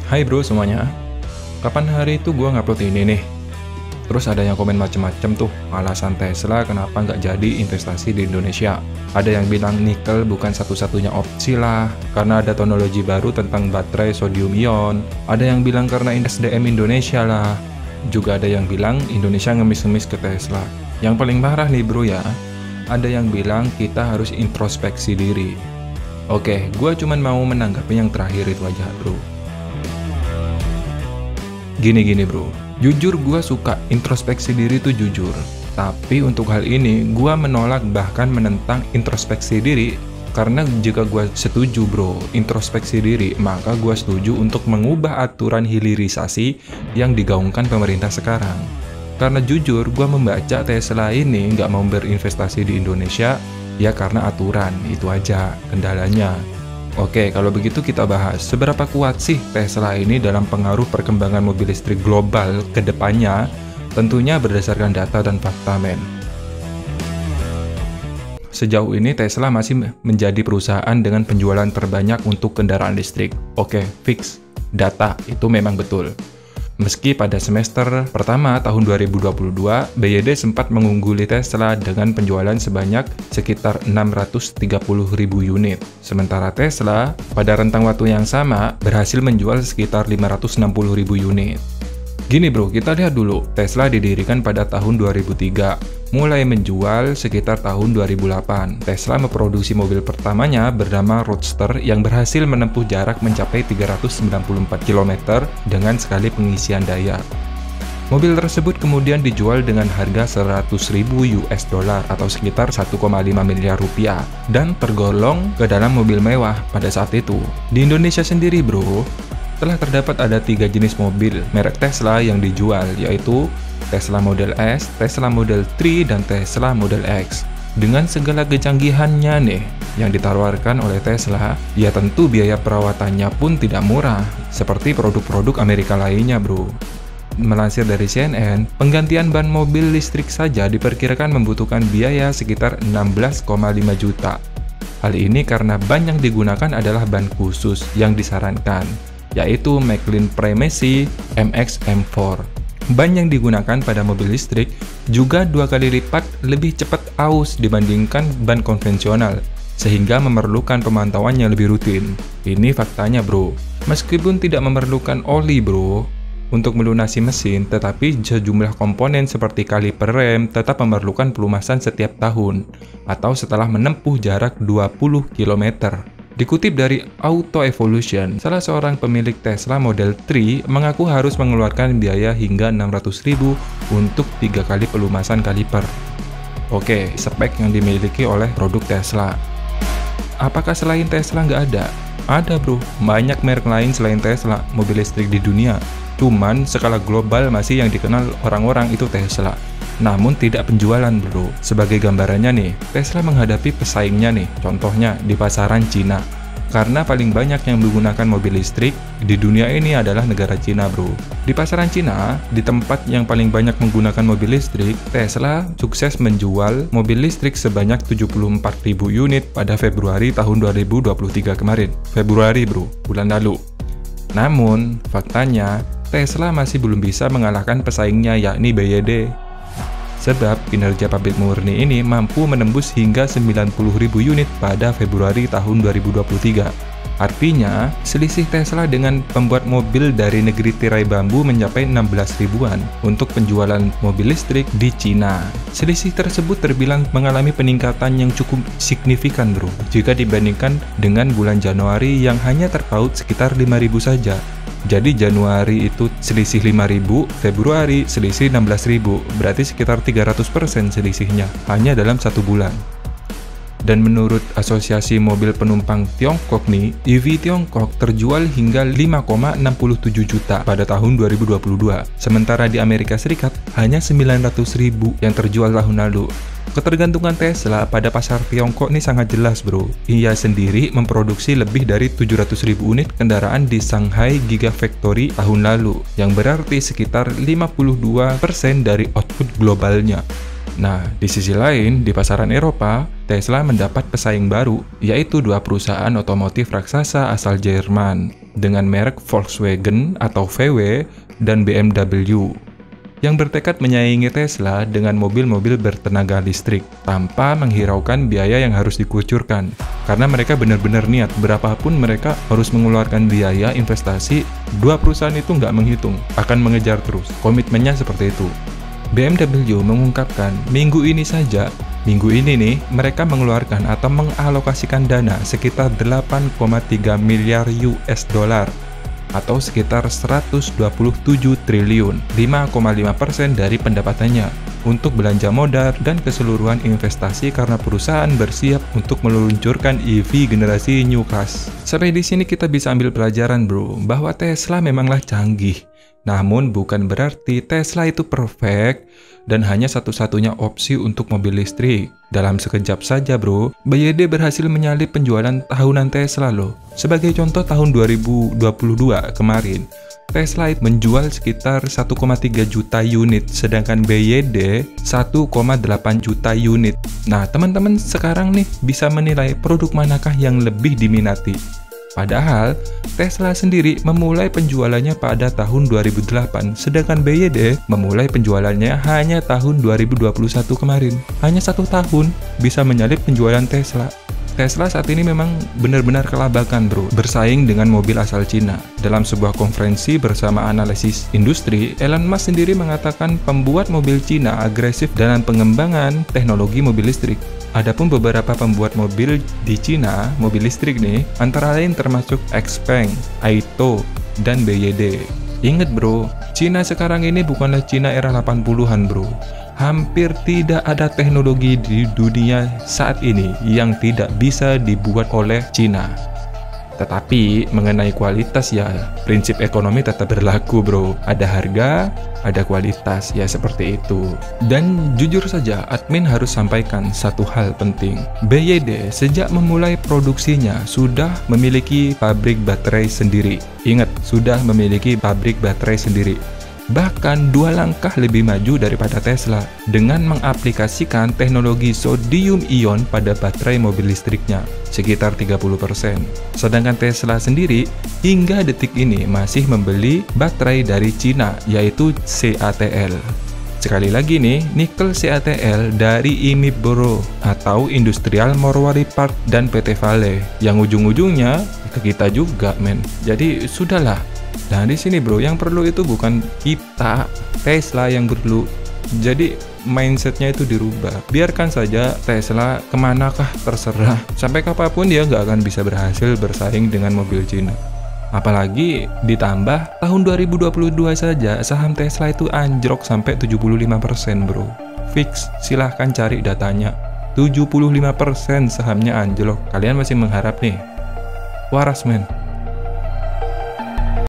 Hai bro semuanya, kapan hari itu gua ngupload ini nih? Terus ada yang komen macem-macem tuh, alasan Tesla kenapa nggak jadi investasi di Indonesia. Ada yang bilang nikel bukan satu-satunya opsi lah, karena ada teknologi baru tentang baterai sodium ion. Ada yang bilang karena SDM Indonesia lah. Juga ada yang bilang Indonesia ngemis-ngemis ke Tesla. Yang paling parah nih bro ya, ada yang bilang kita harus introspeksi diri. Oke, gua cuman mau menanggapi yang terakhir itu aja bro. Gini bro, jujur gue suka introspeksi diri tuh jujur. Tapi untuk hal ini, gue menolak bahkan menentang introspeksi diri. Karena jika gue setuju bro, introspeksi diri, maka gue setuju untuk mengubah aturan hilirisasi yang digaungkan pemerintah sekarang. Karena jujur, gue membaca Tesla ini nggak mau berinvestasi di Indonesia, ya karena aturan, itu aja kendalanya. Oke, kalau begitu kita bahas, seberapa kuat sih Tesla ini dalam pengaruh perkembangan mobil listrik global ke depannya, tentunya berdasarkan data dan fakta men. Sejauh ini Tesla masih menjadi perusahaan dengan penjualan terbanyak untuk kendaraan listrik. Oke, fix. Data, itu memang betul. Meski pada semester pertama tahun 2022, BYD sempat mengungguli Tesla dengan penjualan sebanyak sekitar 630.000 unit. Sementara Tesla, pada rentang waktu yang sama, berhasil menjual sekitar 560.000 unit. Gini bro, kita lihat dulu. Tesla didirikan pada tahun 2003, mulai menjual sekitar tahun 2008. Tesla memproduksi mobil pertamanya bernama Roadster yang berhasil menempuh jarak mencapai 394 km dengan sekali pengisian daya. Mobil tersebut kemudian dijual dengan harga 100.000 US dollar atau sekitar 1,5 miliar rupiah dan tergolong ke dalam mobil mewah pada saat itu. Di Indonesia sendiri bro, telah terdapat ada 3 jenis mobil merek Tesla yang dijual, yaitu Tesla Model S, Tesla Model 3, dan Tesla Model X. Dengan segala kecanggihannya nih yang ditawarkan oleh Tesla, ya tentu biaya perawatannya pun tidak murah, seperti produk-produk Amerika lainnya bro. Melansir dari CNN, penggantian ban mobil listrik saja diperkirakan membutuhkan biaya sekitar 16,5 juta. Hal ini karena ban yang digunakan adalah ban khusus yang disarankan, yaitu Michelin Primacy MX M4. Ban yang digunakan pada mobil listrik juga 2 kali lipat lebih cepat aus dibandingkan ban konvensional, sehingga memerlukan pemantauan yang lebih rutin. Ini faktanya bro. Meskipun tidak memerlukan oli bro untuk melunasi mesin, tetapi sejumlah komponen seperti kaliper rem tetap memerlukan pelumasan setiap tahun, atau setelah menempuh jarak 20 km. Dikutip dari Auto Evolution, salah seorang pemilik Tesla Model 3 mengaku harus mengeluarkan biaya hingga 600.000 untuk 3 kali pelumasan kaliper. Oke, spek yang dimiliki oleh produk Tesla. Apakah selain Tesla nggak ada? Ada bro, banyak merek lain selain Tesla mobil listrik di dunia. Cuman skala global masih yang dikenal orang-orang itu Tesla. Namun tidak penjualan bro. Sebagai gambarannya nih, Tesla menghadapi pesaingnya nih, contohnya di pasaran Cina. Karena paling banyak yang menggunakan mobil listrik di dunia ini adalah negara Cina bro. Di pasaran Cina, di tempat yang paling banyak menggunakan mobil listrik, Tesla sukses menjual mobil listrik sebanyak 74.000 unit pada Februari tahun 2023 kemarin. Februari bro, bulan lalu. Namun, faktanya, Tesla masih belum bisa mengalahkan pesaingnya yakni BYD. Sebab kinerja pabrik murni ini mampu menembus hingga 90.000 unit pada Februari tahun 2023. Artinya, selisih Tesla dengan pembuat mobil dari negeri tirai bambu mencapai 16 ribuan untuk penjualan mobil listrik di Cina. Selisih tersebut terbilang mengalami peningkatan yang cukup signifikan bro, jika dibandingkan dengan bulan Januari yang hanya terpaut sekitar 5.000 saja. Jadi Januari itu selisih 5.000, Februari selisih 16.000, berarti sekitar 300% selisihnya hanya dalam 1 bulan. Dan menurut Asosiasi Mobil Penumpang Tiongkok nih, EV Tiongkok terjual hingga 5,67 juta pada tahun 2022. Sementara di Amerika Serikat hanya 900.000 yang terjual tahun lalu. Ketergantungan Tesla pada pasar Tiongkok ini sangat jelas bro. Ia sendiri memproduksi lebih dari 700.000 unit kendaraan di Shanghai Gigafactory tahun lalu, yang berarti sekitar 52% dari output globalnya. Nah, di sisi lain, di pasaran Eropa, Tesla mendapat pesaing baru, yaitu 2 perusahaan otomotif raksasa asal Jerman. dengan merek Volkswagen atau VW dan BMW, yang bertekad menyaingi Tesla dengan mobil-mobil bertenaga listrik tanpa menghiraukan biaya yang harus dikucurkan. Karena mereka benar-benar niat, berapapun mereka harus mengeluarkan biaya investasi, dua perusahaan itu nggak menghitung, akan mengejar terus. Komitmennya seperti itu. BMW mengungkapkan, minggu ini nih, mereka mengeluarkan atau mengalokasikan dana sekitar 8,3 miliar US dollar atau sekitar 127 triliun, 5,5% dari pendapatannya untuk belanja modal dan keseluruhan investasi karena perusahaan bersiap untuk meluncurkan EV generasi New Class. Sampai di sini kita bisa ambil pelajaran bro, bahwa Tesla memanglah canggih. Namun bukan berarti Tesla itu perfect dan hanya satu-satunya opsi untuk mobil listrik. Dalam sekejap saja bro, BYD berhasil menyalip penjualan tahunan Tesla loh. Sebagai contoh tahun 2022 kemarin, Tesla menjual sekitar 1,3 juta unit, sedangkan BYD 1,8 juta unit. Nah teman-teman sekarang nih bisa menilai produk manakah yang lebih diminati. Padahal, Tesla sendiri memulai penjualannya pada tahun 2008, sedangkan BYD memulai penjualannya hanya tahun 2021 kemarin. Hanya 1 tahun bisa menyalip penjualan Tesla. Tesla saat ini memang benar-benar kelabakan bro, bersaing dengan mobil asal Cina. Dalam sebuah konferensi bersama analisis industri, Elon Musk sendiri mengatakan pembuat mobil Cina agresif dalam pengembangan teknologi mobil listrik. Adapun beberapa pembuat mobil di Cina, mobil listrik nih, antara lain termasuk XPeng, Aito, dan BYD. Ingat bro, Cina sekarang ini bukanlah Cina era 80-an bro. Hampir tidak ada teknologi di dunia saat ini yang tidak bisa dibuat oleh Cina. Tetapi mengenai kualitas ya, prinsip ekonomi tetap berlaku bro. Ada harga, ada kualitas, ya seperti itu. Dan jujur saja, admin harus sampaikan satu hal penting. BYD sejak memulai produksinya sudah memiliki pabrik baterai sendiri. Ingat, sudah memiliki pabrik baterai sendiri. Bahkan 2 langkah lebih maju daripada Tesla dengan mengaplikasikan teknologi sodium ion pada baterai mobil listriknya sekitar 30%. Sedangkan Tesla sendiri hingga detik ini masih membeli baterai dari Cina yaitu CATL. Sekali lagi nih, nikel CATL dari IMIBoro atau Industrial Morowali Park dan PT Vale yang ujung-ujungnya ke kita juga men. Jadi sudahlah. Nah di sini bro, yang perlu itu bukan kita, Tesla yang perlu. Jadi mindsetnya itu dirubah. Biarkan saja Tesla kemanakah terserah. Sampai kapanpun dia nggak akan bisa berhasil bersaing dengan mobil Cina. Apalagi ditambah tahun 2022 saja saham Tesla itu anjlok sampai 75% bro. Fix, silahkan cari datanya. 75% sahamnya anjlok. Kalian masih mengharap nih? Waras men.